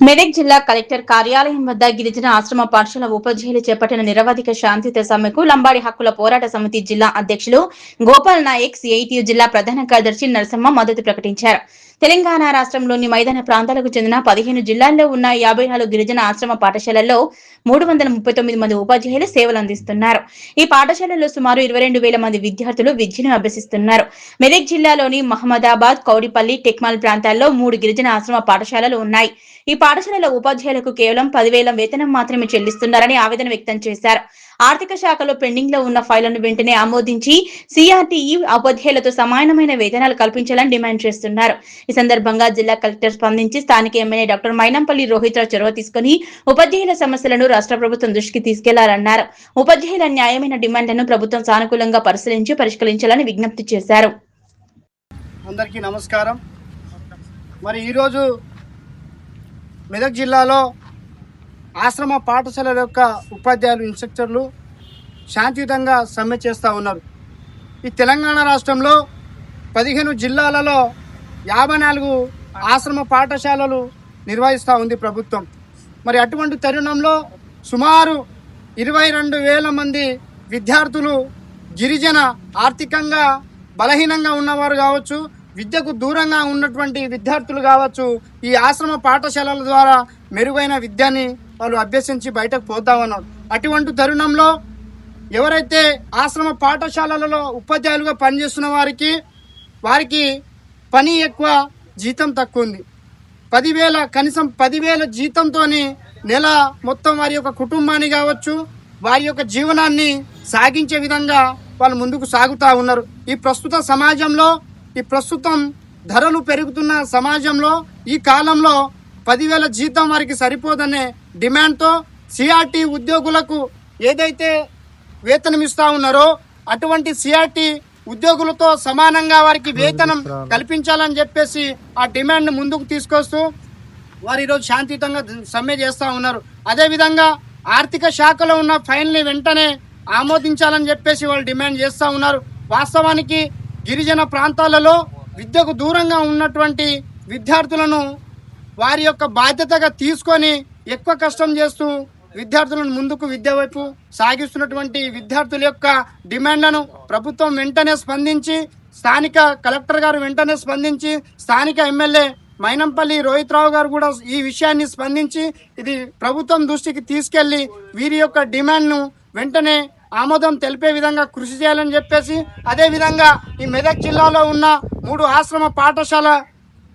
మెదక్ జిల్లా కలెక్టర్ కార్యాలయం వద్ద గిరిజన ఆశ్రమ పాఠశాల ఉపాధ్యాయులు చేపట్టిన నిరవధిక శాంతియుత సమ్మెకు లంబాడి హక్కుల పోరాట సమితి జిల్లా అధ్యక్షులు గోపాల్ నాయక్, సిఐటియు జిల్లా ప్రధాన కార్యదర్శి నరసమ్మ మద్దతు ప్రకటించారు. తెలంగాణ రాష్ట్రంలోని మైదాన ప్రాంతాలకు చెందిన 15 జిల్లాల్లో ఉన్న 54 గిరిజన ఆశ్రమ పాఠశాలల్లో 339 మంది ఉపాధ్యాయులు సేవలు అందిస్తున్నారు. ఈ పాఠశాలల్లో సుమారు 22,000 మంది విద్యార్థులు విద్యను అభ్యసిస్తున్నారు. మెదక్ జిల్లాలోని మహమ్మదాబాద్, కౌడిపల్లి, టెక్మాల్ ప్రాంతాల్లో 3 గిరిజన ఆశ్రమ పాఠశాలలు ఉన్నాయి. ఈ పాఠశాలల ఉపాధ్యాయులకు కేవలం 10,000 వేతనం మాత్రమే చెల్లిస్తున్నారని ఆవేదన వ్యక్తం చేశారు. ఆర్థిక శాఖలో పెండింగ్ లో ఉన్న ఫైళ్లను వెంటనే ఆమోదించి సిఆర్టీఈ ఉపాధ్యాయులతో సమానమైన వేతనాలు కల్పించాలని డిమాండ్ చేస్తున్నారు. ఈ సందర్భంగా జిల్లా కలెక్టర్ స్పందించి స్థానిక ఎమ్మెల్యే డాక్టర్ మైనంపల్లి రోహిత్ రావు చొరవ తీసుకుని ఉపాధ్యాయుల సమస్యలను రాష్ట్ర ప్రభుత్వం దృష్టికి తీసుకెళ్లాలన్నారు. ఉపాధ్యాయుల న్యాయమైన డిమాండ్లను ప్రభుత్వం సానుకూలంగా పరిశీలించి పరిష్కరించాలని విజ్ఞప్తి చేశారు. అందరికీ నమస్కారం. మరి ఈరోజు మెదక్ జిల్లాలో ఆశ్రమ పాఠశాలల యొక్క ఉపాధ్యాయులు, ఇన్స్ట్రక్టర్లు శాంతియుతంగా సమ్మె చేస్తూ ఉన్నారు. ఈ తెలంగాణ రాష్ట్రంలో 15 జిల్లాలలో 54 ఆశ్రమ పాఠశాలలు నిర్వహిస్తూ ఉంది ప్రభుత్వం. మరి అటువంటి తరుణంలో సుమారు 22,000 మంది విద్యార్థులు గిరిజన ఆర్థికంగా బలహీనంగా ఉన్నవారు కావచ్చు, విద్యకు దూరంగా ఉన్నటువంటి విద్యార్థులు కావచ్చు, ఈ ఆశ్రమ పాఠశాలల ద్వారా మెరుగైన విద్యని వాళ్ళు అభ్యసించి బయటకు పోతా ఉన్నారు. అటువంటి తరుణంలో ఎవరైతే ఆశ్రమ పాఠశాలలలో ఉపాధ్యాయులుగా పనిచేస్తున్న వారికి పని ఎక్కువ, జీతం తక్కువ ఉంది. 10,000 కనీసం 10,000 జీతంతో నెల మొత్తం వారి యొక్క కుటుంబాన్ని కావచ్చు, వారి యొక్క జీవనాన్ని సాగించే విధంగా వాళ్ళు ముందుకు సాగుతూ ఉన్నారు. ఈ ప్రస్తుత సమాజంలో, ఈ ప్రస్తుతం ధరలు పెరుగుతున్న సమాజంలో ఈ కాలంలో 10,000 జీతం వారికి సరిపోదనే డిమాండ్తో సిఆర్టీ ఉద్యోగులకు ఏదైతే వేతనం ఇస్తా ఉన్నారో అటువంటి సిఆర్టీ ఉద్యోగులతో సమానంగా వారికి వేతనం కల్పించాలని చెప్పేసి ఆ డిమాండ్ ముందుకు తీసుకొస్తూ వారు ఈరోజు శాంతియుతంగా సమ్మె చేస్తూ ఉన్నారు. అదేవిధంగా ఆర్థిక శాఖలో ఉన్న ఫైల్ని వెంటనే ఆమోదించాలని చెప్పేసి వాళ్ళు డిమాండ్ చేస్తూ ఉన్నారు. వాస్తవానికి గిరిజన ప్రాంతాలలో విద్యకు దూరంగా ఉన్నటువంటి విద్యార్థులను వారి యొక్క బాధ్యతగా తీసుకొని ఎక్కువ కష్టం చేస్తూ విద్యార్థులను ముందుకు విద్య వైపు సాగిస్తున్నటువంటి విద్యార్థుల యొక్క డిమాండ్లను ప్రభుత్వం వెంటనే స్పందించి, స్థానిక కలెక్టర్ గారు వెంటనే స్పందించి, స్థానిక ఎమ్మెల్యే మైనంపల్లి రోహిత్ రావు గారు కూడా ఈ విషయాన్ని స్పందించి ఇది ప్రభుత్వం దృష్టికి తీసుకెళ్లి వీరి యొక్క డిమాండ్ను వెంటనే ఆమోదం తెలిపే విధంగా కృషి చేయాలని చెప్పేసి, అదేవిధంగా ఈ మెదక్ జిల్లాలో ఉన్న 3 ఆశ్రమ పాఠశాల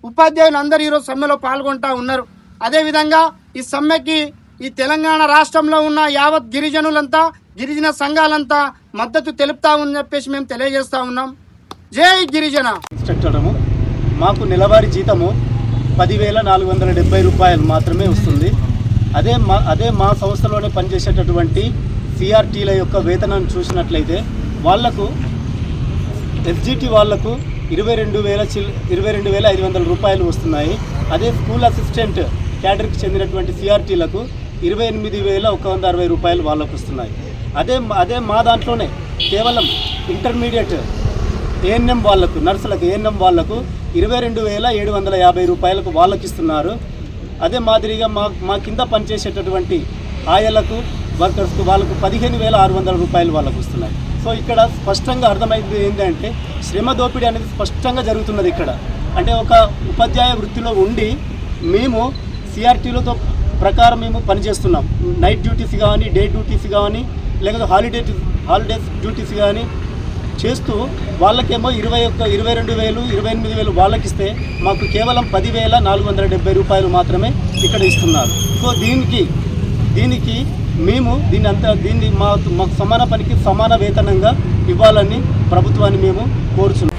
ఉపాధ్యాయులు అందరూ ఈరోజు సమ్మెలో పాల్గొంటూ ఉన్నారు. అదేవిధంగా ఈ సమ్మెకి ఈ తెలంగాణ రాష్ట్రంలో ఉన్న యావత్ గిరిజనులంతా, గిరిజన సంఘాలంతా మద్దతు తెలుపుతా అని చెప్పేసి మేము తెలియజేస్తా ఉన్నాం. జై గిరిజన. ఇన్స్ట్రక్టరము మాకు నెలవారీ జీతము 10,470 రూపాయలు మాత్రమే వస్తుంది. అదే మా సంస్థలోనే పనిచేసేటటువంటి సిఆర్టీల యొక్క వేతనాన్ని చూసినట్లయితే వాళ్లకు ఎస్జిటి వాళ్లకు 22,500 రూపాయలు వస్తున్నాయి. అదే స్కూల్ అసిస్టెంట్ క్యాడర్కి చెందినటువంటి సిఆర్టీలకు 28,160 రూపాయలు వాళ్ళకు వస్తున్నాయి. అదే మా దాంట్లోనే కేవలం ఇంటర్మీడియట్ ఏఎన్ఎం వాళ్లకు, నర్సులకు ఏఎన్ఎం వాళ్లకు 22,750 రూపాయలకు వాళ్ళకి ఇస్తున్నారు. అదే మాదిరిగా మా కింద పనిచేసేటటువంటి ఆయలకు, వర్కర్స్కు వాళ్ళకు 15,600 రూపాయలు వాళ్ళకు వస్తున్నాయి. సో ఇక్కడ స్పష్టంగా అర్థమైంది ఏంటంటే శ్రమ దోపిడీ అనేది స్పష్టంగా జరుగుతున్నది ఇక్కడ. అంటే ఒక ఉపాధ్యాయ వృత్తిలో ఉండి మేము సిఆర్టీలతో ప్రకారం మేము పనిచేస్తున్నాం. నైట్ డ్యూటీస్ కానీ, డే డ్యూటీస్ కానీ, లేకపోతే హాలిడేస్ డ్యూటీస్ కానీ చేస్తూ వాళ్ళకేమో 22,000, 28,000 వాళ్ళకిస్తే మాకు కేవలం 10,470 రూపాయలు మాత్రమే ఇక్కడ ఇస్తున్నారు. సో దీనికి మేము దీన్ని మాకు సమాన పనికి సమాన వేతనంగా ఇవ్వాలని ప్రభుత్వాన్ని మేము కోరుచున్నాం.